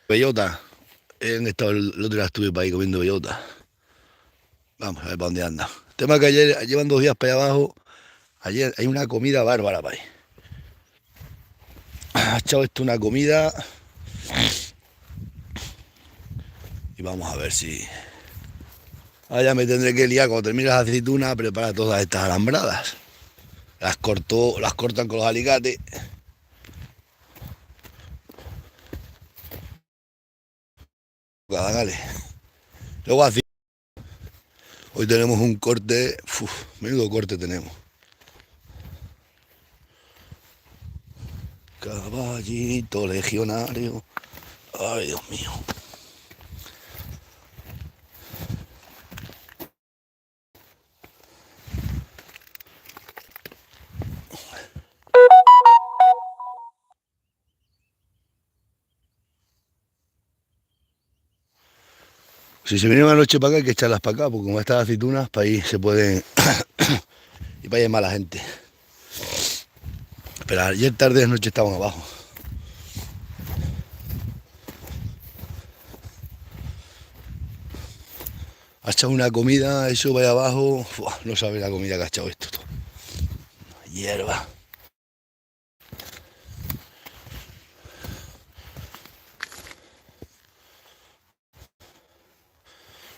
Bellota. En estado el otro día estuve para ahí comiendo bellota. Vamos a ver para dónde anda. El tema es que ayer llevan 2 días para allá abajo. Ayer hay una comida bárbara para ahí. Ha echado esto una comida y vamos a ver si. Ahora ya me tendré que liar cuando termine las aceitunas a preparar todas estas alambradas. Las cortan con los alicates. Dale. Luego así. Hoy tenemos un corte. Menudo corte tenemos. Caballito legionario. Ay, Dios mío. Si se viene una noche para acá hay que echarlas para acá, porque como estas aceitunas, para ahí se pueden. Y para allá hay mala gente. Pero ayer tarde de noche estaban abajo. Ha echado una comida, eso vaya abajo. No sabe la comida que ha echado esto. Hierba.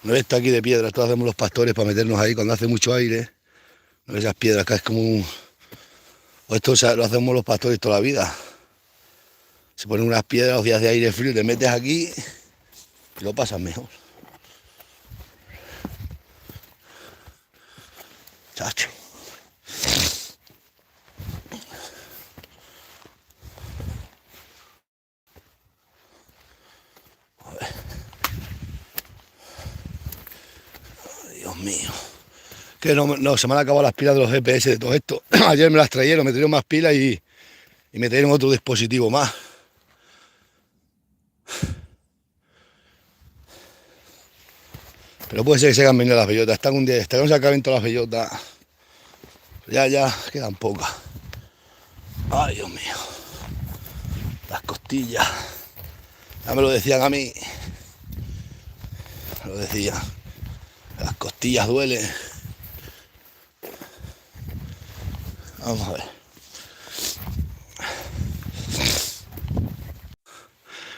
No está aquí de piedra, esto hacemos los pastores para meternos ahí cuando hace mucho aire. No esas piedras que es como un. O esto lo hacemos los pastores toda la vida. Se ponen unas piedras, los días de aire frío, te metes aquí y lo pasas mejor. Chacho. A ver. Ay, Dios mío. Que no, se me han acabado las pilas de los GPS de todo esto. Ayer me las trajeron, me trajeron más pilas y me trajeron otro dispositivo más. Pero puede ser que se hayan venido las bellotas. Están un día, hasta que no se acaben todas las bellotas. Ya, quedan pocas. Ay, Dios mío. Las costillas. Ya me lo decían a mí. Me lo decían. Las costillas duelen. Vamos a ver.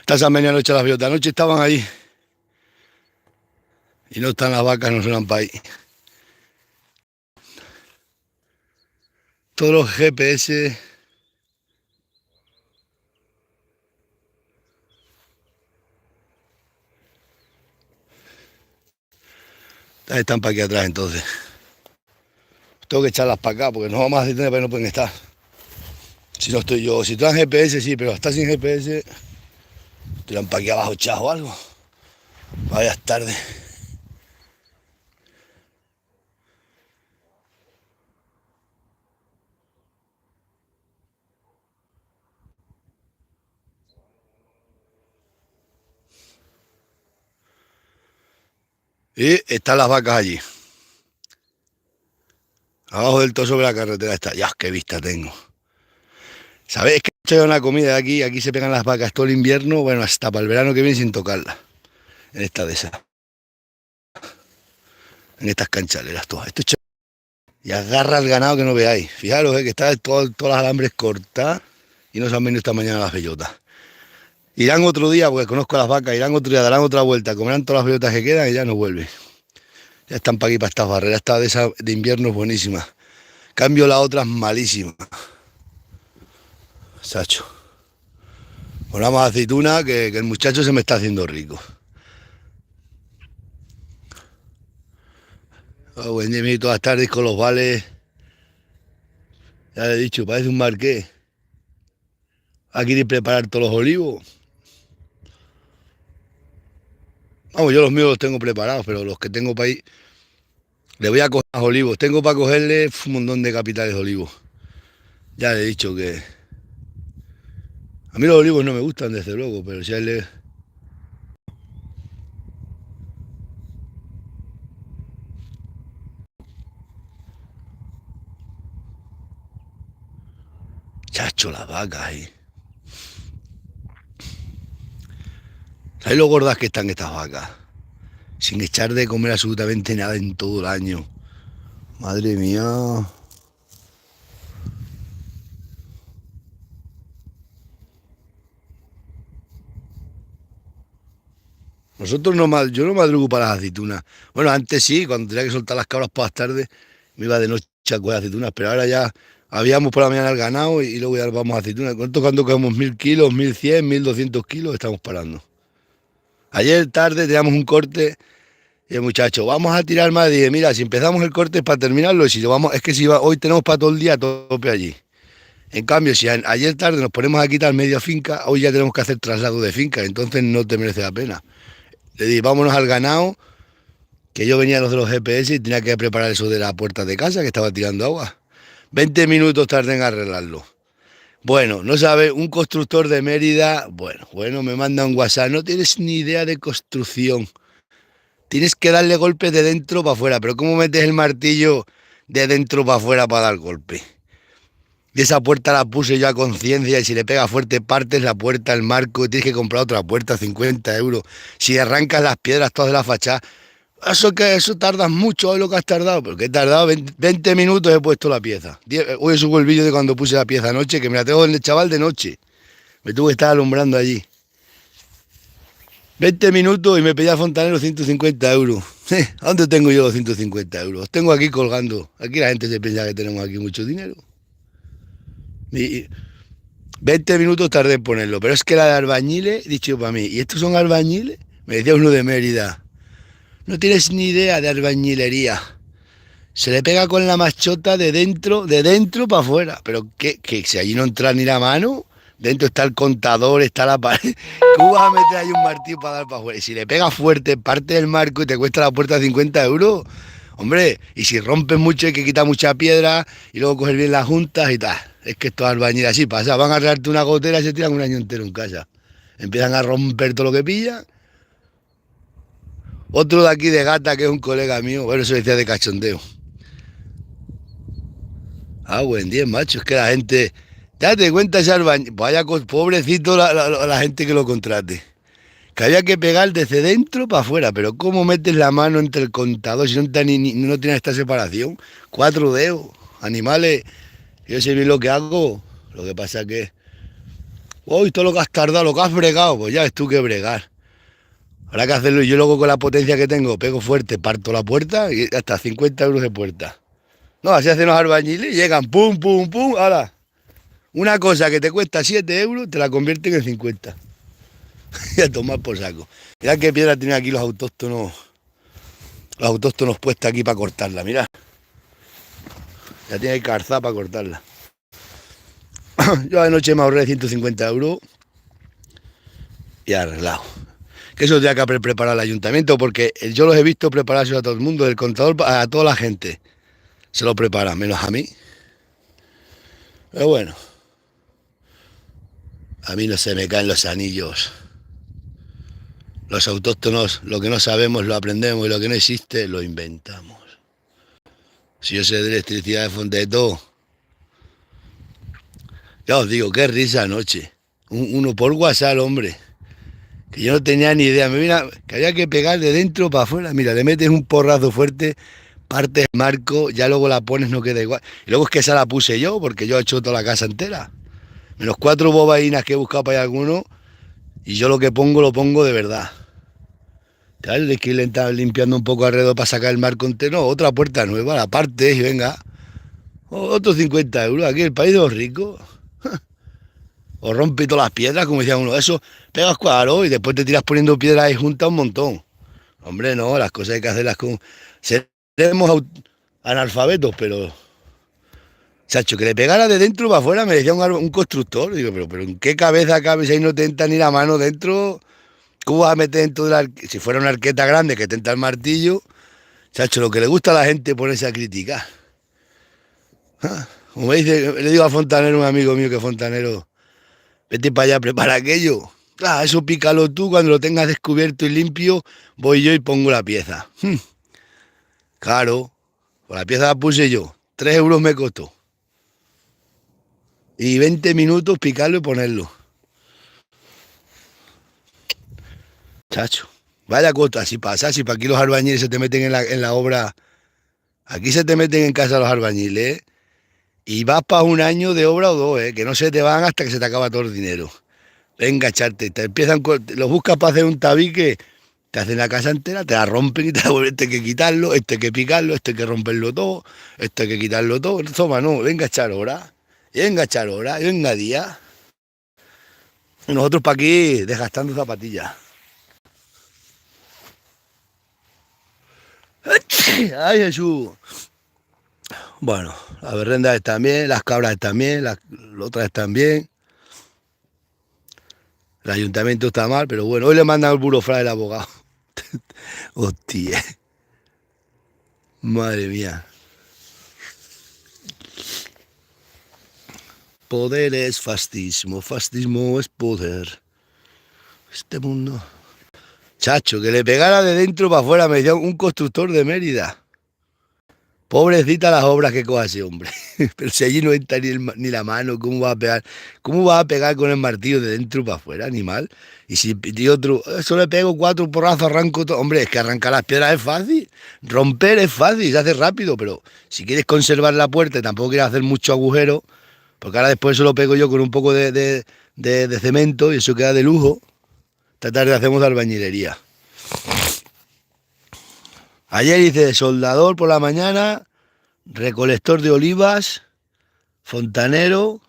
Estas han venido anoche las bellotas. Anoche estaban ahí. Y no están las vacas, no suenan para ahí. Todos los GPS. Están para aquí atrás entonces. Tengo que echarlas para acá porque no vamos a hacer para ahí no pueden estar. Si no estoy yo, si traen GPS sí, pero está sin GPS, tiran para aquí abajo echados o algo. Vaya tarde. Y están las vacas allí. Abajo del todo sobre la carretera está. Ya, qué vista tengo. ¿Sabéis que he hecho una comida aquí? Aquí se pegan las vacas todo el invierno, bueno, hasta para el verano que viene sin tocarla. En esta de esas. En estas canchaleras todas. Y agarra el ganado que no veáis. Fijaros, que está todas las alambres cortadas y no se han venido esta mañana las bellotas. Irán otro día, porque conozco a las vacas, irán otro día, darán otra vuelta, comerán todas las bellotas que quedan y ya no vuelven. Ya están para aquí, para estas barreras. Esta de esa de invierno es buenísima. Cambio la otra es malísima. Sacho. Ponemos aceituna que el muchacho se me está haciendo rico. Oh, buen día, todas las tardes con los vales. Ya le he dicho, parece un marqués. Aquí de preparar todos los olivos. Vamos, yo los míos los tengo preparados, pero los que tengo para ahí, le voy a coger más olivos. Tengo para cogerle un montón de capitales de olivos. Ya le he dicho que. A mí los olivos no me gustan, desde luego, pero si a él le. Chacho, las vacas ahí. ¿Sabes lo gordas que están estas vacas? Sin echar de comer absolutamente nada en todo el año. Madre mía. Nosotros no mal, yo no madrugo para las aceitunas. Bueno, antes sí, cuando tenía que soltar las cabras por las tardes, me iba de noche a coger aceitunas, pero ahora ya habíamos por la mañana el ganado y luego ya vamos a aceitunas. ¿Cuánto cuando cogemos 1000 kilos, 1100, 1200 kilos? Estamos parando. Ayer tarde teníamos un corte y el muchacho, vamos a tirar más. Dije, mira, si empezamos el corte es para terminarlo, y si lo vamos, es que si hoy tenemos para todo el día a tope allí. En cambio, si ayer tarde nos ponemos a quitar media finca, hoy ya tenemos que hacer traslado de finca, entonces no te merece la pena. Le dije, vámonos al ganado, que yo venía los de los GPS y tenía que preparar eso de la puerta de casa, que estaba tirando agua. 20 minutos tardé en arreglarlo. Bueno, no sabe, un constructor de Mérida, bueno, me manda un WhatsApp, no tienes ni idea de construcción. Tienes que darle golpes de dentro para afuera, pero ¿cómo metes el martillo de dentro para afuera para dar golpe? Y esa puerta la puse yo a conciencia y si le pega fuerte partes la puerta, el marco, y tienes que comprar otra puerta, 50 euros. Si arrancas las piedras todas de la fachada, eso tardas mucho, es lo que has tardado, porque he tardado 20 minutos, he puesto la pieza. Hoy subo el vídeo de cuando puse la pieza anoche, que me la tengo el chaval de noche. Me tuve que estar alumbrando allí. 20 minutos y me pedía fontanero 150 euros. ¿A dónde tengo yo los 150 euros? Los tengo aquí colgando. Aquí la gente se piensa que tenemos aquí mucho dinero. Y 20 minutos tardé en ponerlo, pero es que la de albañiles, dicho para mí, ¿y estos son albañiles? Me decía uno de Mérida. No tienes ni idea de albañilería. Se le pega con la machota de dentro para afuera. Pero que si allí no entra ni la mano, dentro está el contador, está la pared. ¿Cómo vas a meter ahí un martillo para dar para afuera? Y si le pega fuerte, parte del marco y te cuesta la puerta 50 euros, hombre, y si rompes mucho hay que quitar mucha piedra y luego coger bien las juntas y tal. Es que estos albañiles así pasa, van a arreglarte una gotera y se tiran un año entero en casa. Empiezan a romper todo lo que pillan. Otro de aquí de Gata, que es un colega mío, bueno, eso decía de cachondeo. Ah, buen día, macho, es que la gente, date cuenta ese albañil, vaya pobrecito la gente que lo contrate. Que había que pegar desde dentro para afuera, pero ¿cómo metes la mano entre el contador si no, no tiene esta separación? 4 dedos, animales, yo sé bien lo que hago, lo que pasa que, uy, todo lo que has tardado, lo que has bregado, pues ya ves tú que bregar. Habrá que hacerlo y yo luego con la potencia que tengo, pego fuerte, parto la puerta y hasta 50 euros de puerta. No, así hacen los albañiles, llegan, pum, pum, pum, ahora. Una cosa que te cuesta 7 euros, te la convierten en 50. Y a tomar por saco. Mirad qué piedra tienen aquí los autóctonos puestos aquí para cortarla, mirad. Ya tiene que calzar para cortarla. Yo anoche me ahorré 150 euros y arreglado. Que eso tendría que haber preparado el ayuntamiento, porque yo los he visto prepararse a todo el mundo, del contador a toda la gente. Se lo preparan, menos a mí. Pero bueno, a mí no se me caen los anillos. Los autóctonos, lo que no sabemos lo aprendemos y lo que no existe lo inventamos. Si yo sé de electricidad de fonte de todo, ya os digo, qué risa anoche. Uno por WhatsApp, hombre, que yo no tenía ni idea. Me vino que había que pegar de dentro para afuera. Mira, le metes un porrazo fuerte, partes el marco, ya luego la pones, no queda igual. Y luego es que esa la puse yo, porque yo he hecho toda la casa entera. Menos 4 bobainas que he buscado para alguno, y yo lo que pongo, lo pongo de verdad. Tal, es que le está limpiando un poco alrededor para sacar el marco entero. No, otra puerta nueva, la parte y venga. Otros 50 euros. Aquí el país de los ricos. O rompe todas las piedras, como decía uno. Eso pegas cuadro y después te tiras poniendo piedras ahí juntas un montón. Hombre, no, las cosas hay que hacerlas con. Seremos analfabetos, pero. Chacho, que le pegara de dentro para afuera, me decía un constructor. Digo, pero ¿en qué cabeza cabe si ahí no te entra ni la mano dentro? ¿Cómo vas a meter dentro de si fuera una arqueta grande que te entra el martillo? Chacho, lo que le gusta a la gente ponerse a criticar. Como me dice, le digo a fontanero, un amigo mío que es fontanero, vete para allá, prepara aquello. Claro, eso pícalo tú, cuando lo tengas descubierto y limpio, voy yo y pongo la pieza. Claro, pues la pieza la puse yo, 3 euros me costó. Y 20 minutos picarlo y ponerlo. Chacho. Vaya cosa, si pasa, si para aquí los albañiles se te meten en la obra, aquí se te meten en casa los albañiles, ¿eh? Y vas para un año de obra o dos, ¿eh? Que no se te van hasta que se te acaba todo el dinero. Venga, echarte, te empiezan, los buscas para hacer un tabique, te hacen la casa entera, te la rompen y te la vuelven, este hay que quitarlo, este hay que picarlo, este hay que romperlo todo, este hay que quitarlo todo. Toma, no, venga a echar hora, venga a echar hora, venga día. Y nosotros para aquí desgastando zapatillas. Ay, Jesús. Bueno, las berrendas están bien, las cabras están bien, las otras están bien. El ayuntamiento está mal, pero bueno, hoy le mandan el burofra del abogado. Hostia, madre mía. Poder es fascismo, fascismo es poder. Este mundo. Chacho, que le pegara de dentro para afuera, me decía un constructor de Mérida. Pobrecita las obras que coja ese hombre. Pero si allí no entra ni la mano, ¿cómo va a pegar? ¿Cómo va a pegar con el martillo de dentro para afuera, animal? Y si y otro, eso le pego 4 porrazos, arranco todo. Hombre, es que arrancar las piedras es fácil. Romper es fácil, se hace rápido, pero si quieres conservar la puerta y tampoco quieres hacer mucho agujero, porque ahora después eso lo pego yo con un poco de cemento y eso queda de lujo. Esta tarde hacemos albañilería. Ayer hice soldador por la mañana, recolector de olivas, fontanero,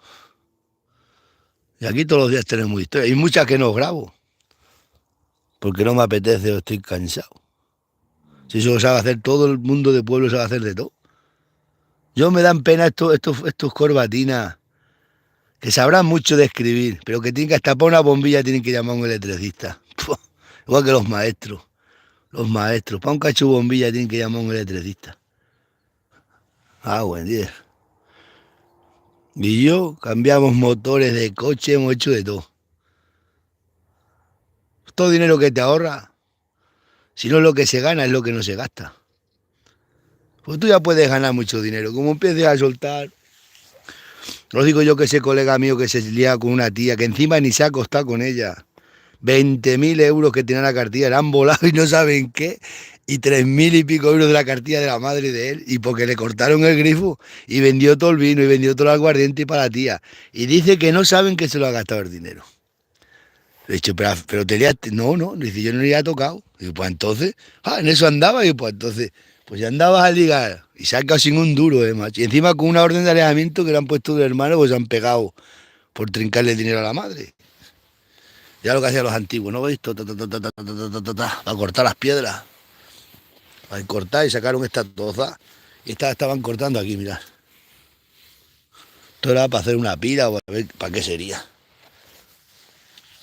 y aquí todos los días tenemos historias. Y muchas que no grabo, porque no me apetece o estoy cansado. Si eso lo sabe hacer todo el mundo de pueblo, sabe hacer de todo. Yo me dan pena estos corbatinas que sabrán mucho de escribir, pero que tienen que hasta para una bombilla tienen que llamar a un electricista. Igual que los maestros. Los maestros, para un cacho de bombilla tienen que llamar a un electricista. Ah, buen día. Y yo cambiamos motores de coche, hemos hecho de todo. Todo dinero que te ahorra, si no es lo que se gana, es lo que no se gasta. Pues tú ya puedes ganar mucho dinero. Como empieces a soltar. No digo yo que ese colega mío que se lía con una tía, que encima ni se ha acostado con ella. 20.000 euros que tenía la cartilla, le han volado y no saben qué. Y 3.000 y pico euros de la cartilla de la madre de él. Y porque le cortaron el grifo y vendió todo el vino y vendió todo el aguardiente para la tía. Y dice que no saben que se lo ha gastado el dinero. Le he dicho, pero te liaste. No, no, dice, yo no le había tocado. Digo, pues entonces, en eso andaba. Y pues entonces, pues ya andabas a ligar. Y se ha quedado sin un duro, macho. Y encima con una orden de alejamiento que le han puesto del hermano, pues se han pegado por trincarle el dinero a la madre. Ya lo que hacían los antiguos, ¿no veis? A cortar las piedras. A cortar y sacaron esta toza. Y estas estaban cortando aquí, mirad. Esto era para hacer una pila o a ver para qué sería.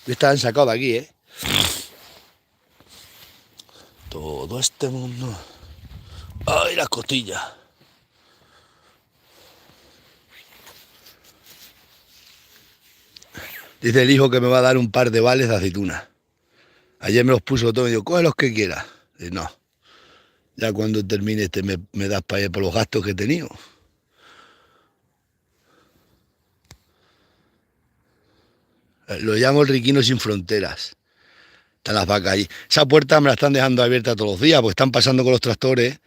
Estas han sacado de aquí, ¿eh? Todo este mundo. ¡Ay, las costillas! Dice el hijo que me va a dar un par de vales de aceitunas. Ayer me los puso todo y digo, coge los que quieras. Dice, no. Ya cuando termine este me das para ir por los gastos que he tenido. Lo llamo el riquino sin fronteras. Están las vacas ahí. Esa puerta me la están dejando abierta todos los días, porque están pasando con los tractores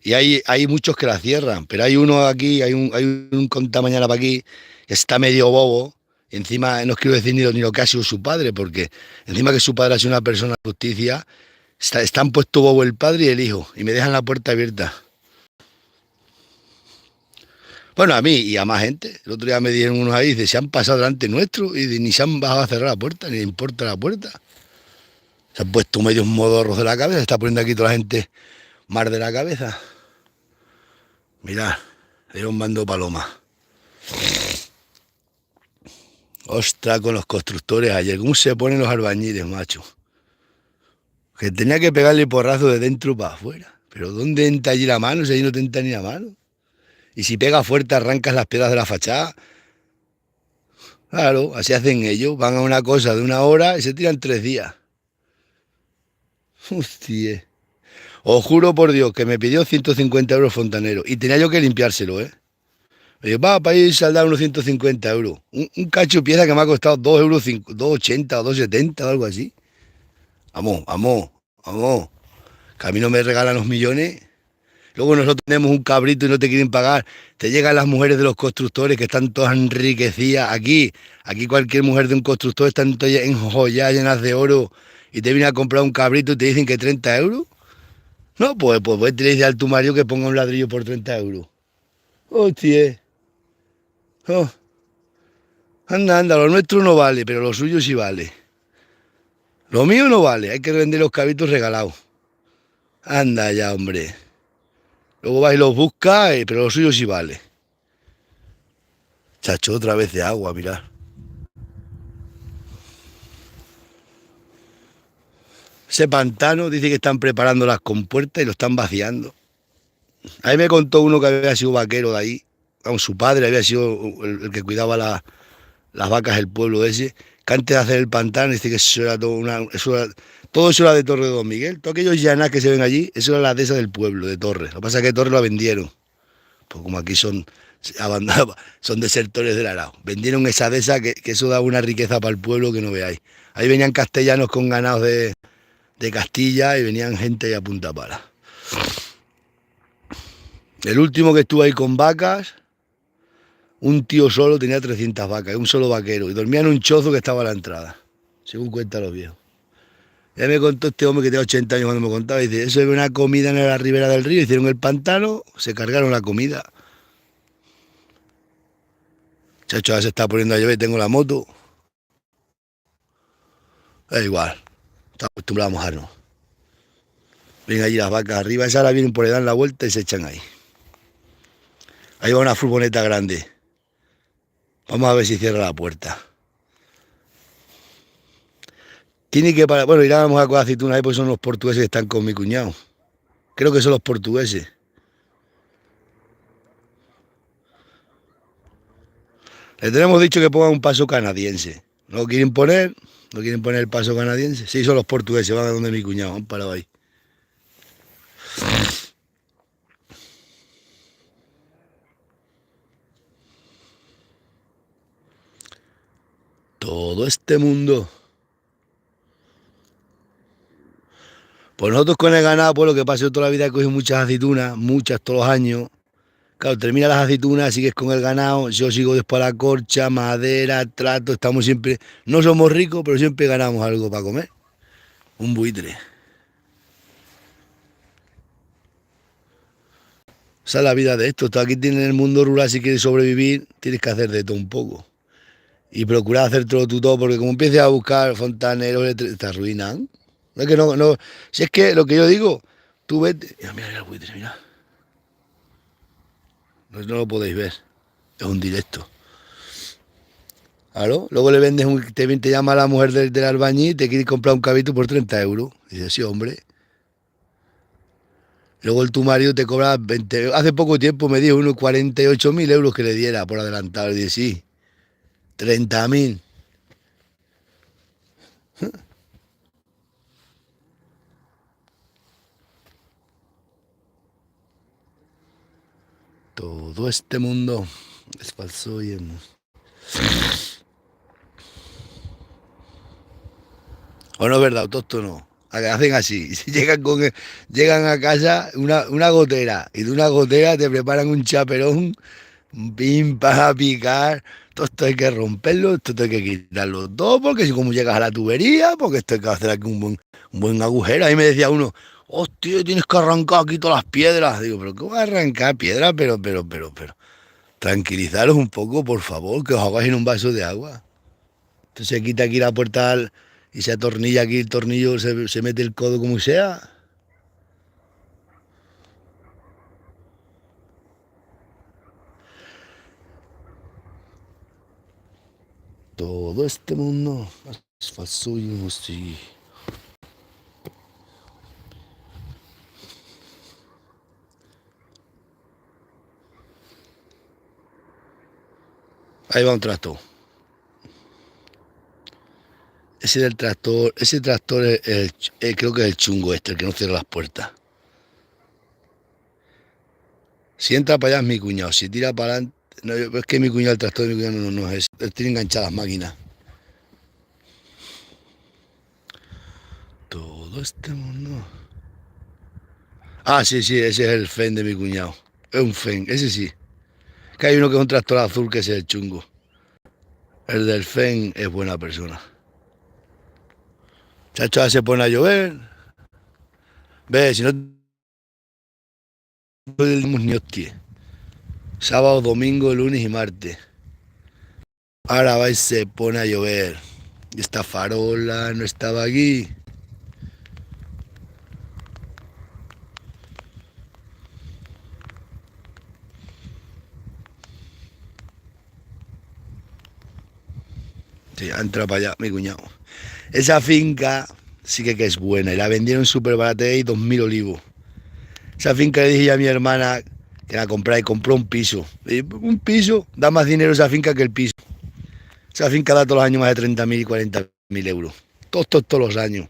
y hay muchos que la cierran. Pero hay uno aquí, hay un conta mañana para aquí, que está medio bobo. Y encima no os quiero decir ni lo que ha sido su padre, porque encima que su padre ha sido una persona de justicia, están puesto bobo el padre y el hijo, y me dejan la puerta abierta. Bueno, a mí y a más gente. El otro día me dijeron unos ahí, dice, se han pasado delante nuestro y ni se han bajado a cerrar la puerta, ni le importa la puerta. Se han puesto medios modorros de la cabeza, se está poniendo aquí toda la gente mar de la cabeza. Mirad, era un mando paloma. Ostras, con los constructores ayer, ¿cómo se ponen los albañiles, macho? Que tenía que pegarle porrazo de dentro para afuera. Pero ¿dónde entra allí la mano? Si allí no te entra ni la mano. Y si pega fuerte, arrancas las piedras de la fachada. Claro, así hacen ellos. Van a una cosa de 1 hora y se tiran 3 días. Hostia. Os juro por Dios que me pidió 150 euros fontanero. Y tenía yo que limpiárselo, ¿eh? Me dijo, va, para ir a saldar unos 150 euros. Un cacho de pieza que me ha costado 2 euros, 2,80 o 2,70 o algo así. Vamos, vamos, vamos. Que a mí no me regalan los millones. Luego nosotros tenemos un cabrito y no te quieren pagar. Te llegan las mujeres de los constructores que están todas enriquecidas. Aquí cualquier mujer de un constructor está enjolladas, llenas de oro. Y te viene a comprar un cabrito y te dicen que 30 euros. No, pues te le dice al tu marido que ponga un ladrillo por 30 euros. Hostia. Oh, anda, anda, lo nuestro no vale, pero lo suyo sí vale. Lo mío no vale, hay que vender los cabritos regalados. Anda ya, hombre. Luego vas y los buscas, pero lo suyo sí vale. Chacho, otra vez de agua, mirad. Ese pantano dice que están preparando las compuertas y lo están vaciando. A mí me contó uno que había sido vaquero de ahí. Vamos, su padre había sido el que cuidaba las vacas del pueblo ese. Que antes de hacer el pantano, dice que eso era todo eso era de Torre de Don Miguel. Todos aquellos llanas que se ven allí, eso era la dehesa del pueblo, de Torre. Lo que pasa es que Torre lo vendieron. Pues como aquí son abandonados, son desertores del Arao. Vendieron esa dehesa que eso daba una riqueza para el pueblo que no veáis. Ahí venían castellanos con ganados de Castilla y venían gente ahí a punta pala. El último que estuvo ahí con vacas, un tío solo tenía 300 vacas, un solo vaquero, y dormía en un chozo que estaba a la entrada, según cuentan los viejos. Ya me contó este hombre que tiene 80 años cuando me contaba, dice, eso era una comida en la ribera del río, hicieron el pantano, se cargaron la comida. Chacho, ahora se está poniendo a llover, tengo la moto. Es igual, está acostumbrado a mojarnos. Ven allí las vacas arriba, esas ahora vienen por ahí, dan la vuelta y se echan ahí. Ahí va una furgoneta grande. Vamos a ver si cierra la puerta. Tiene que parar. Bueno, irán a coger aceitunas ahí porque son los portugueses que están con mi cuñado. Creo que son los portugueses. Le tenemos dicho que pongan un paso canadiense. ¿No lo quieren poner? ¿No quieren poner el paso canadiense? Sí, son los portugueses, van a donde mi cuñado, han parado ahí. Todo este mundo. Pues nosotros con el ganado, pues lo que pasa, yo toda la vida he cogido muchas aceitunas, muchas todos los años. Claro, termina las aceitunas, sigues con el ganado, yo sigo después a la corcha, madera, trato, estamos siempre, no somos ricos, pero siempre ganamos algo para comer. Un buitre. Esa es la vida de esto. Tú aquí tienes el mundo rural, si quieres sobrevivir, tienes que hacer de todo un poco. Y procurar hacértelo tú todo, porque como empieces a buscar fontaneros, te arruinan. No es que no, si es que lo que yo digo, tú vete. Mira, mira el buitre, mira. No lo podéis ver. Es un directo. Claro, luego le vendes te llama la mujer del albañil y te quiere comprar un cabito por 30 euros. Y dices, sí, hombre. Luego tu marido te cobra 20. Hace poco tiempo me dijo unos 48.000 euros que le diera por adelantado. Le dije, sí, 30.000. Todo este mundo es falso y o no es verdad, autóctono. Hacen así, llegan a casa una gotera y de una gotera te preparan un chaperón, un pim para picar. Todo esto hay que romperlo, esto hay que quitarlo todo, porque si como llegas a la tubería, porque esto hay que hacer aquí un buen agujero. Ahí me decía uno, hostia, tienes que arrancar aquí todas las piedras. Digo, pero ¿cómo voy a arrancar piedras? Pero. Tranquilizaros un poco, por favor, que os hagáis en un vaso de agua. Entonces se quita aquí la puerta y se atornilla aquí el tornillo, se mete el codo como sea. Todo este mundo es falso y sí. Ahí va un tractor. Ese tractor creo que es el chungo este, el que no cierra las puertas. Si entra para allá es mi cuñado, si tira para adelante, no, es que mi cuñado, el tractor de mi cuñado no es eso. Él tiene enganchadas las máquinas. Todo este mundo. Ah, sí, sí, ese es el Fen de mi cuñado. Es un Fen, ese sí. Que hay uno que es un tractor azul que ese es el chungo. El del Fen es buena persona. Chacho, ahora se pone a llover. Ve, si no tenemos ni hostia. Sábado, domingo, lunes y martes. Ahora va y se pone a llover. Y esta farola no estaba aquí. Sí, ha entrado para allá mi cuñado. Esa finca sí que es buena. Y la vendieron súper barata y 2.000 olivos. Esa finca le dije yo a mi hermana que la comprara y compró un piso. Y un piso da más dinero esa finca que el piso. Esa finca da todos los años más de 30.000 y 40.000 euros. Todos los años.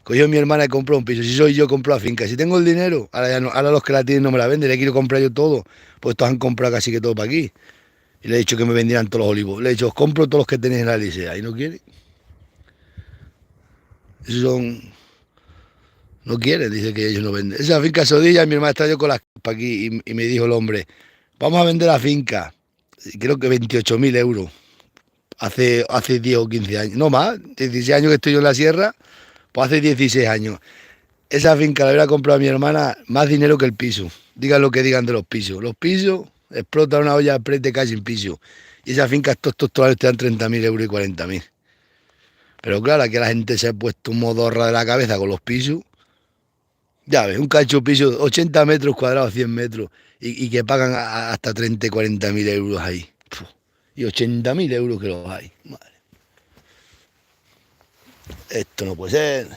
Cogió mi hermana y compró un piso. Si soy yo, compro la finca. Si tengo el dinero, ahora ya no, ahora los que la tienen no me la venden. Le quiero comprar yo todo. Pues estos han comprado casi que todo para aquí. Y le he dicho que me vendieran todos los olivos. Le he dicho, os compro todos los que tenéis en la licea. Y no quiere. Esos son. No quiere, dice que ellos no venden. Esa finca Sodilla, mi hermana está yo con las para aquí y me dijo el hombre, vamos a vender la finca. Y creo que 28.000 euros. Hace 10 o 15 años. No más, 16 años que estoy yo en la sierra, pues hace 16 años. Esa finca la hubiera comprado a mi hermana más dinero que el piso. Digan lo que digan de los pisos. Los pisos explotan una olla de prete casi sin piso. Y esa finca estos años te dan 30.000 euros y 40.000. Pero claro, aquí la gente se ha puesto un modorra de la cabeza con los pisos. Ya ves, un cacho piso, 80 metros cuadrados, 100 metros, y que pagan hasta 30 y 40.000 euros ahí. Puf, y 80.000 euros que los hay. Madre, esto no puede ser.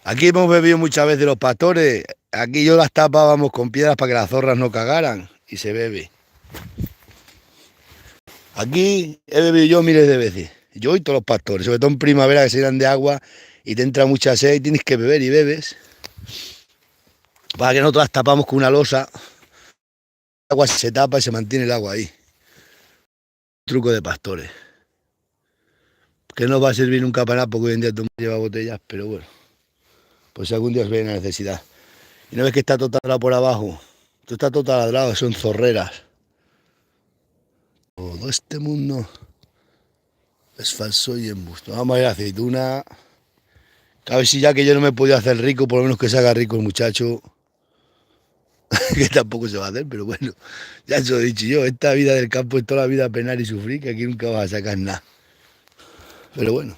Aquí hemos bebido muchas veces los pastores. Aquí yo las tapábamos con piedras para que las zorras no cagaran. Y se bebe. Aquí he bebido yo miles de veces. Yo y todos los pastores. Sobre todo en primavera que se llenan de agua y te entra mucha sed y tienes que beber y bebes. Para que nosotros las tapamos con una losa. El agua se tapa y se mantiene el agua ahí. Truco de pastores. Que no va a servir nunca para nada porque hoy en día todo el mundo lleva botellas. Pero bueno. Pues si algún día os viene la necesidad. Y no ves que está todo taladrado por abajo. Esto está todo taladrado, son zorreras. Todo este mundo es falso y embusto. Vamos a ir a aceituna. A ver si ya que yo no me he podido hacer rico, por lo menos que se haga rico el muchacho. Que tampoco se va a hacer, pero bueno, ya se lo he dicho yo. Esta vida del campo es toda la vida penar y sufrir, que aquí nunca vas a sacar nada. Pero bueno.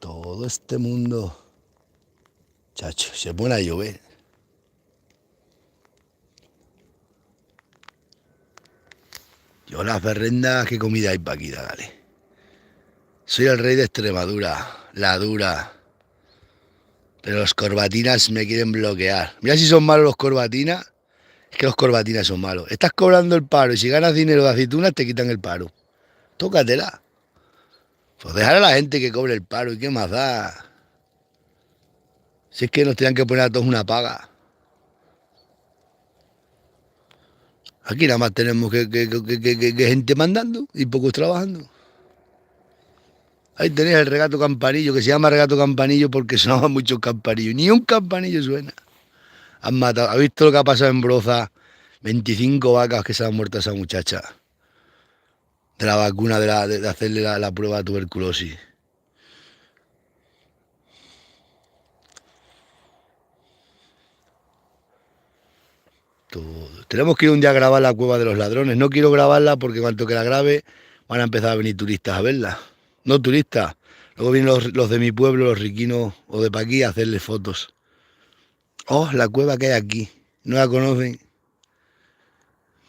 Todo este mundo, chacho, se pone a llover. Yo las berrendas, ¿qué comida hay para aquí? Dale. Soy el rey de Extremadura, la dura. Pero los corbatinas me quieren bloquear. Mira si son malos los corbatinas. Es que los corbatinas son malos. Estás cobrando el paro y si ganas dinero de aceitunas te quitan el paro. Tócatela. Pues dejar a la gente que cobre el paro y qué más da. Si es que nos tenían que poner a todos una paga. Aquí nada más tenemos que gente mandando y pocos trabajando. Ahí tenéis el regato campanillo, que se llama regato campanillo porque sonaban muchos campanillos. Ni un campanillo suena. Han matado. ¿Has visto lo que ha pasado en Broza? 25 vacas que se han muerto a esa muchacha. De la vacuna, de hacerle la prueba de tuberculosis. Todo. Tenemos que ir un día a grabar la cueva de los ladrones. No quiero grabarla porque cuanto que la grabe van a empezar a venir turistas a verla. No turistas. Luego vienen los de mi pueblo, los riquinos o de pa' aquí a hacerle fotos. Oh, la cueva que hay aquí. No la conocen.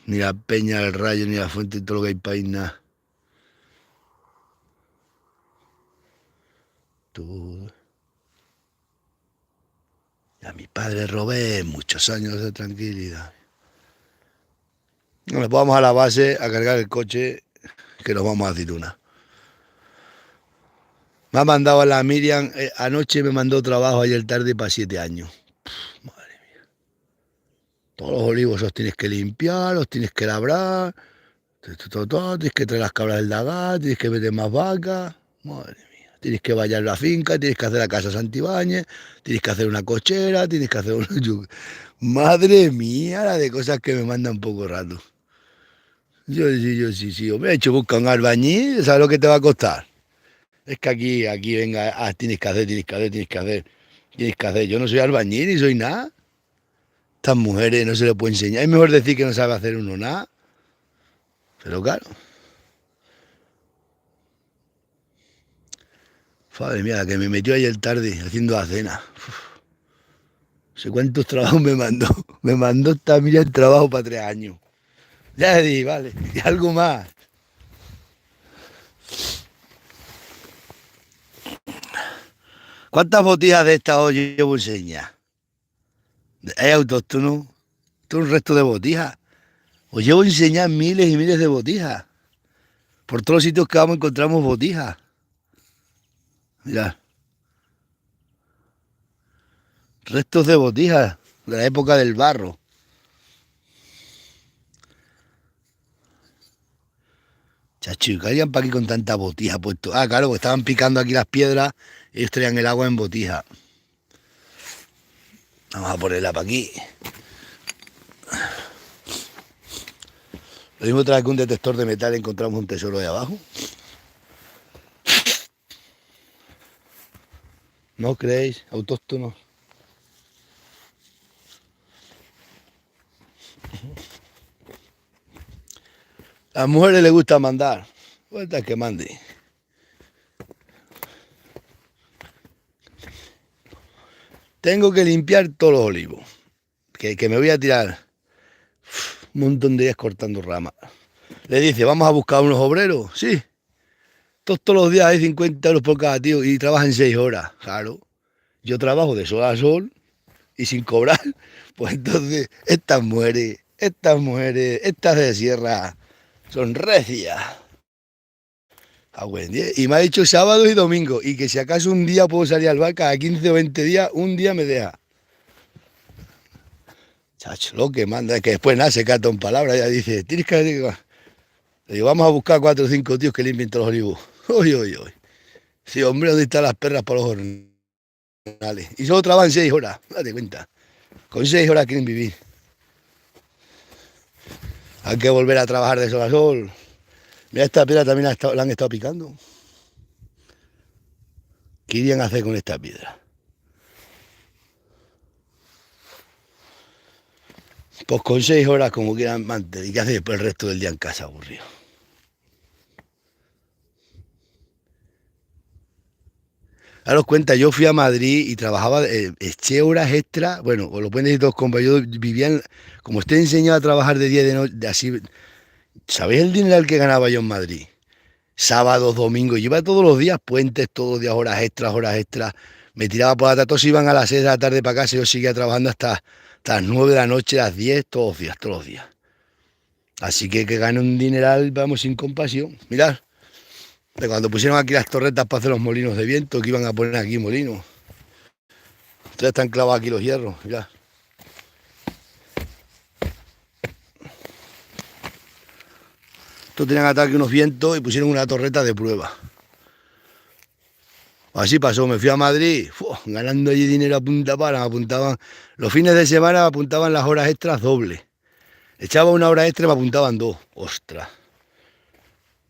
Ni la peña, el rayo, ni la fuente, todo lo que hay para ir, nada. Todo. Y a mi padre robé muchos años de tranquilidad. Nos vamos a la base a cargar el coche que nos vamos a Aceituna. Me ha mandado a la Miriam, anoche me mandó trabajo ayer tarde para 7 años. Madre mía. Todos los olivos los tienes que limpiar, los tienes que labrar. Tienes que traer las cabras del lagar, tienes que meter más vacas. Madre mía. Tienes que vallar la finca, tienes que hacer la casa Santibáñez, tienes que hacer una cochera, tienes que hacer un... Madre mía, la de cosas que me mandan un poco rato. Yo sí. Hombre, he hecho busca un albañil, ¿sabes lo que te va a costar? Es que aquí, venga, tienes que hacer. Yo no soy albañil ni soy nada. Estas mujeres no se les puede enseñar. Es mejor decir que no sabe hacer uno nada. Pero claro, madre mía, la que me metió ayer tarde haciendo la cena. No sé cuántos trabajos me mandó. Me mandó también el trabajo para 3 años. Ya le di, vale. Y algo más. ¿Cuántas botijas de estas os llevo enseñar? ¿Es autóctono? Todo un resto de botijas. Os llevo a enseñar miles y miles de botijas. Por todos los sitios que vamos encontramos botijas. Mirad, restos de botijas de la época del barro. Chacho, ¿qué harían para aquí con tanta botija puesto? Ah, claro, porque estaban picando aquí las piedras y ellos traían el agua en botija. Vamos a ponerla para aquí. Lo mismo trae que un detector de metal encontramos un tesoro de abajo. ¿No creéis? Autóctonos. A las mujeres les gusta mandar. Vuelta que mande. Tengo que limpiar todos los olivos. Que me voy a tirar un montón de días cortando ramas. Le dice, vamos a buscar unos obreros. Sí. Todos los días hay 50 euros por cada tío y trabajan 6 horas. Claro. Yo trabajo de sol a sol y sin cobrar. Pues entonces, estas de sierra son recias. Ah, buen día. Y me ha dicho sábado y domingo. Y que si acaso un día puedo salir al bar, cada 15 o 20 días, un día me deja. Chacho, lo que manda es que después nada, se cata en palabras. Ella dice, tienes que... Le digo, vamos a buscar 4 o 5 tíos que limpien todos los olivos. Uy. Sí, hombre, ¿dónde están las perras para los jornales? Y solo trabajan 6 horas, date cuenta. Con 6 horas quieren vivir. Hay que volver a trabajar de sol a sol. Mira, esta piedra también la han estado picando. ¿Qué irían a hacer con esta piedra? Pues con 6 horas como quieran mantener. ¿Y qué hace después el resto del día en casa aburrido? Daros cuenta, yo fui a Madrid y trabajaba, eché horas extra, bueno, os lo pueden decir todos compañeros, yo vivía, como estoy enseñado a trabajar de día y de noche, así, ¿sabéis el dinero que ganaba yo en Madrid? Sábados, domingos, yo iba todos los días, puentes, todos los días, horas extras, me tiraba por la tarde, todos iban a las 6 de la tarde para casa, yo seguía trabajando hasta las 9 de la noche, las 10, todos los días. Así que gane un dineral, vamos, sin compasión. Mirad, de cuando pusieron aquí las torretas para hacer los molinos de viento, que iban a poner aquí molinos. Ustedes están clavados aquí los hierros, mirad. Estos tenían ataque unos vientos y pusieron una torreta de prueba. Así pasó, me fui a Madrid, ganando allí dinero a punta para, me apuntaban, los fines de semana me apuntaban las horas extras dobles. Echaba una hora extra y me apuntaban 2. Ostras.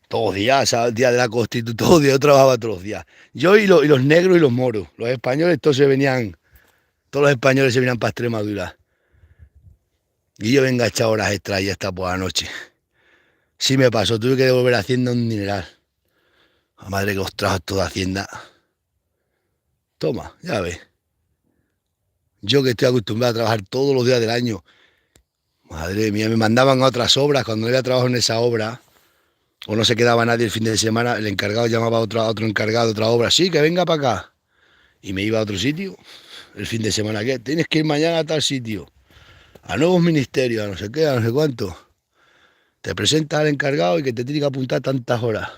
Todos los días, ¿sabes? El día de la Constitución, todos los días, yo trabajaba todos los días. Yo y los negros y los moros. Los españoles todos los españoles se venían para Extremadura. Y yo venga a echar horas extras y hasta por la noche. Sí me pasó, tuve que devolver a Hacienda un dineral. La madre que os trajo toda Hacienda. Toma, ya ves. Yo que estoy acostumbrado a trabajar todos los días del año. Madre mía, me mandaban a otras obras. Cuando no había trabajo en esa obra, o no se quedaba nadie el fin de semana, el encargado llamaba a otro encargado de otra obra. Sí, que venga para acá. Y me iba a otro sitio. El fin de semana, ¿qué? Tienes que ir mañana a tal sitio. A nuevos ministerios, a no sé qué, a no sé cuánto. Te presentas al encargado y que te tiene que apuntar tantas horas.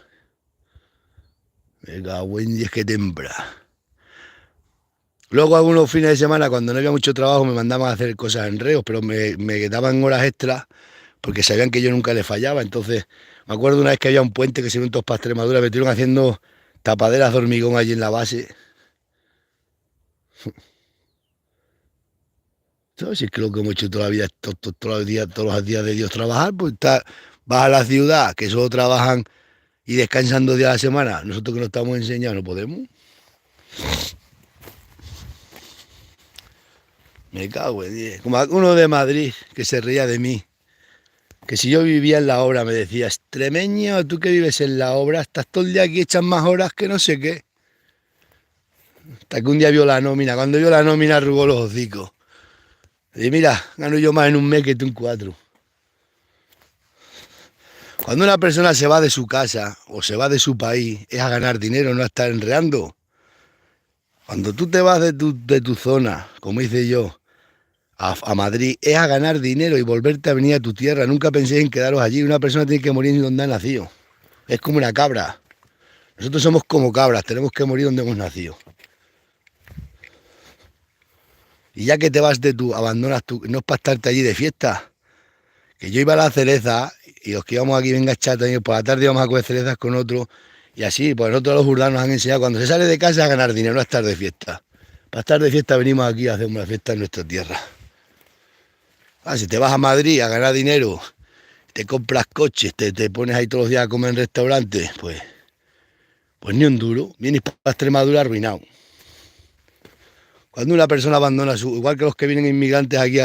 Venga, buen día, es que tembra. Luego algunos fines de semana, cuando no había mucho trabajo, me mandaban a hacer cosas en reos, pero me daban horas extras porque sabían que yo nunca les fallaba. Entonces, me acuerdo una vez que había un puente que se vino todos para Extremadura, me estuvieron haciendo tapaderas de hormigón allí en la base. ¿Sabes? Si es que lo que hemos hecho toda la vida, todos los días de Dios trabajar, pues vas a la ciudad, que solo trabajan y descansan 2 días a la semana. Nosotros que no estamos enseñados no podemos. Me cago en 10. Como uno de Madrid que se reía de mí. Que si yo vivía en la obra me decía, extremeño, tú que vives en la obra, estás todo el día aquí, echas más horas que no sé qué. Hasta que un día vio la nómina. Cuando vio la nómina arrugó los hocicos. Y mira, gano yo más en un mes que tú en 4. Cuando una persona se va de su casa o se va de su país, es a ganar dinero, no a estar enreando. Cuando tú te vas de tu zona, como hice yo, a Madrid, es a ganar dinero y volverte a venir a tu tierra. Nunca penséis en quedaros allí. Una persona tiene que morir donde ha nacido. Es como una cabra. Nosotros somos como cabras, tenemos que morir donde hemos nacido. Y ya que te vas abandonas no es para estarte allí de fiesta. Que yo iba a la cereza y los que íbamos aquí, venga chato, y por la tarde íbamos a comer cerezas con otro. Y así, pues nosotros los urbanos nos han enseñado cuando se sale de casa a ganar dinero, no a estar de fiesta. Para estar de fiesta venimos aquí a hacer una fiesta en nuestra tierra. Si te vas a Madrid a ganar dinero, te compras coches, te pones ahí todos los días a comer en restaurantes, pues ni un duro. Vienes para Extremadura arruinado. Cuando una persona abandona igual que los que vienen inmigrantes aquí,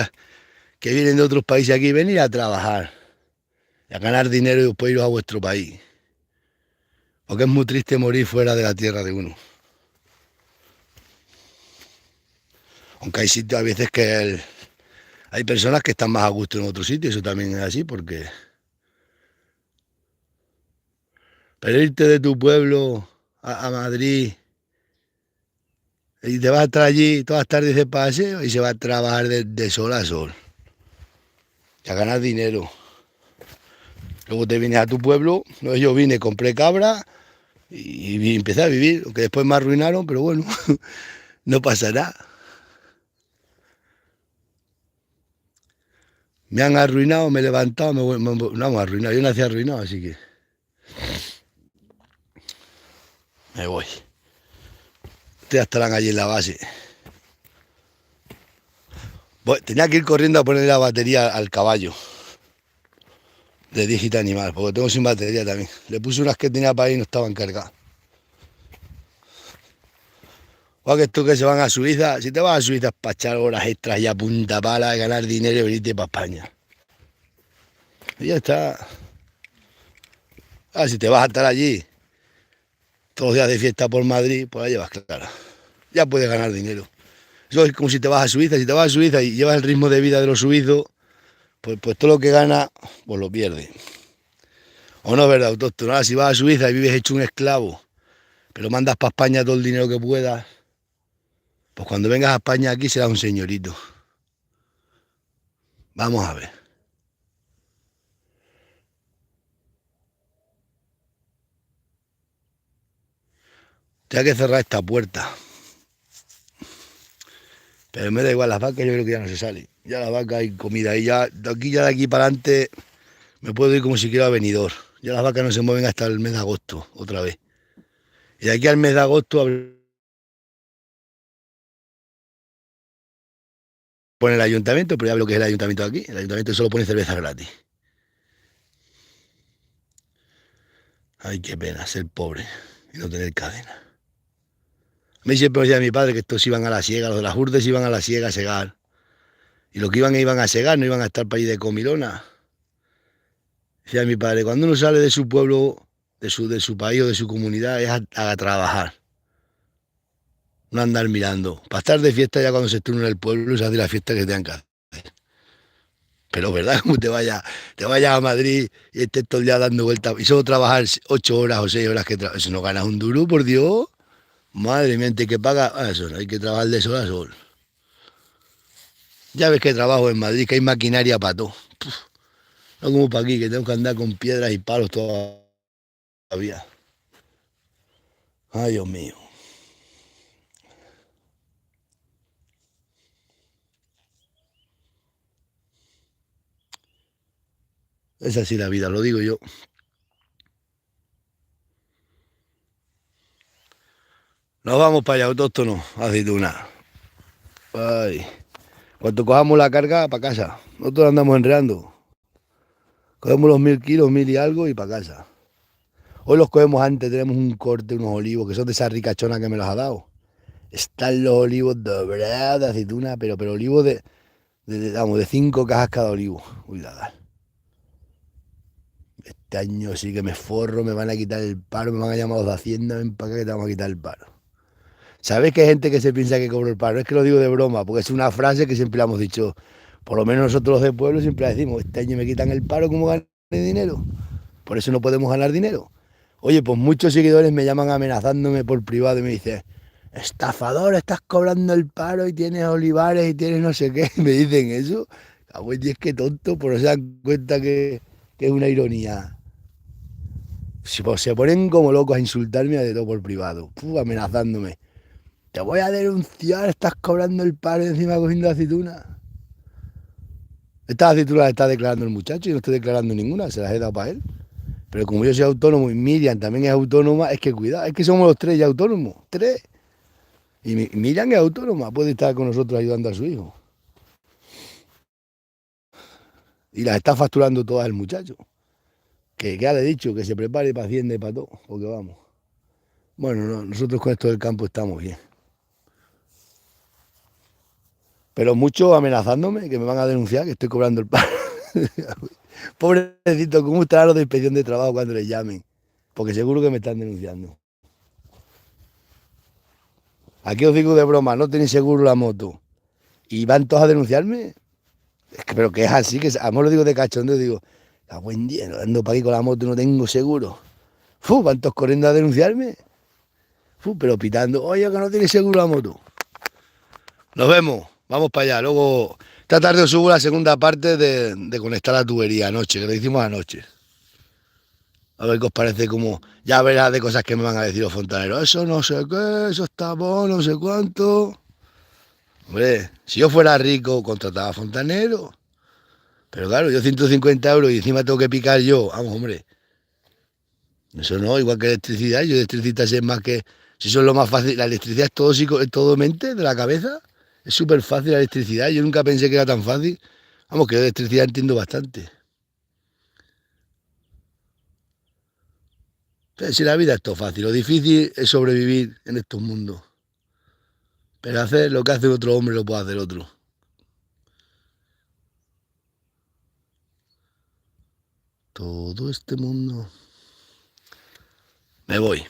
que vienen de otros países aquí, venir a trabajar, a ganar dinero y después iros a vuestro país. Porque es muy triste morir fuera de la tierra de uno. Aunque hay sitios a veces que hay personas que están más a gusto en otros sitios, eso también es así, porque pero irte de tu pueblo a Madrid y te vas a estar allí todas las tardes de paseo y se va a trabajar de sol a sol y a ganar dinero. Luego te vienes a tu pueblo, no, yo vine, compré cabra y empecé a vivir, aunque después me arruinaron, pero bueno, no pasa nada. Me han arruinado, me he levantado, no me han arruinado, yo nací arruinado, así que me voy. Ustedes estarán allí en la base. Tenía que ir corriendo a poner la batería al caballo de Digital Animal, porque tengo sin batería también. Le puse unas que tenía para ahí y no estaban cargadas. O que tú que se van a Suiza, si te vas a Suiza es para echar horas extras y a punta pala, ganar dinero y venirte para España. Y ya está. Si te vas a estar allí todos los días de fiesta por Madrid, pues la llevas clara. Ya puedes ganar dinero. Eso es como si te vas a Suiza. Si te vas a Suiza y llevas el ritmo de vida de los suizos, pues todo lo que ganas, pues lo pierdes. O no es verdad, autóctono. Ahora, si vas a Suiza y vives hecho un esclavo, pero mandas para España todo el dinero que puedas, pues cuando vengas a España aquí serás un señorito. Vamos a ver. Tengo que cerrar esta puerta. Pero me da igual, las vacas yo creo que ya no se salen. Ya las vacas hay comida. Y ya de aquí para adelante me puedo ir como si quiera a Benidorm. Ya las vacas no se mueven hasta el mes de agosto, otra vez. Y de aquí al mes de agosto pone el ayuntamiento, pero ya lo que es el ayuntamiento de aquí. El ayuntamiento solo pone cerveza gratis. Ay, qué pena ser pobre y no tener cadena. A mí siempre me decía mi padre que estos iban a la siega, los de las urdes iban a la siega a segar. Y los que iban a segar, no iban a estar para allí de comilona. Decía mi padre, cuando uno sale de su pueblo, de su país o de su comunidad, es a trabajar. No andar mirando. Para estar de fiesta ya cuando se turna en el pueblo, se hace la fiesta que tengan que hacer. Pero verdad, como te vayas a Madrid y estés todo el día dando vueltas y solo trabajar 8 horas o 6 horas eso no ganas un duro, por Dios. Madre mía, que paga. Eso no, hay que trabajar de sol a sol. Ya ves que trabajo en Madrid, que hay maquinaria para todo. No como para aquí, que tengo que andar con piedras y palos todavía. Ay, Dios mío. Es así la vida, lo digo yo. Nos vamos para allá, autóctono, aceituna. Ay. Cuando cojamos la carga, para casa. Nosotros andamos enredando. Cogemos los 1000 kilos, 1000 y algo y para casa. Hoy los cogemos antes, tenemos un corte, unos olivos, que son de esa ricachona que me los ha dado. Están los olivos dobrados de aceituna, pero olivos vamos, de 5 cajas cada olivo. Uy, este año sí que me forro, me van a quitar el paro, me van a llamar los de Hacienda, ven para acá que te vamos a quitar el paro. ¿Sabes que hay gente que se piensa que cobro el paro? Es que lo digo de broma, porque es una frase que siempre hemos dicho. Por lo menos nosotros los de pueblo siempre decimos, este año me quitan el paro, ¿cómo gané dinero? Por eso no podemos ganar dinero. Oye, pues muchos seguidores me llaman amenazándome por privado y me dicen, estafador, estás cobrando el paro y tienes olivares y tienes no sé qué. Me dicen eso. Pues es que tonto, pero se dan cuenta que es una ironía. Pues, se ponen como locos a insultarme de todo por privado, amenazándome. Te voy a denunciar, estás cobrando el paro y encima cogiendo aceituna. Estas aceitunas las está declarando el muchacho y no estoy declarando ninguna, se las he dado para él. Pero como yo soy autónomo y Miriam también es autónoma, es que cuidado, es que somos los tres ya autónomos, tres. Y Miriam es autónoma, puede estar con nosotros ayudando a su hijo. Y las está facturando todas el muchacho. Que ya le he dicho, que se prepare para Hacienda y para todo, porque vamos. Bueno, nosotros con esto del campo estamos bien. Pero muchos amenazándome que me van a denunciar, que estoy cobrando el paro. Pobrecito, ¿cómo estará los de inspección de trabajo cuando les llamen? Porque seguro que me están denunciando. Aquí os digo de broma, no tenéis seguro la moto. Y van todos a denunciarme. Pero que es así, que a lo digo de cachondeo, digo, a buen día, ando para aquí con la moto y no tengo seguro. Van todos corriendo a denunciarme. Pero pitando, oye, que no tiene seguro la moto. Nos vemos, vamos para allá. Luego, esta tarde os subo la segunda parte de conectar la tubería anoche, que lo hicimos anoche. A ver qué os parece como, ya verás de cosas que me van a decir los fontaneros. Eso no sé qué, eso está bueno, no sé cuánto. Hombre, si yo fuera rico, contrataba fontanero. Pero claro, yo 150 euros y encima tengo que picar yo. Vamos, hombre. Eso no, igual que electricidad. Yo electricista sé más que... Si eso es lo más fácil. La electricidad es todo, es todo mente de la cabeza. Es súper fácil la electricidad. Yo nunca pensé que era tan fácil. Vamos, que de electricidad entiendo bastante. Pero si la vida es todo fácil, lo difícil es sobrevivir en estos mundos. Pero hacer lo que hace otro hombre lo puede hacer otro. Todo este mundo. Me voy.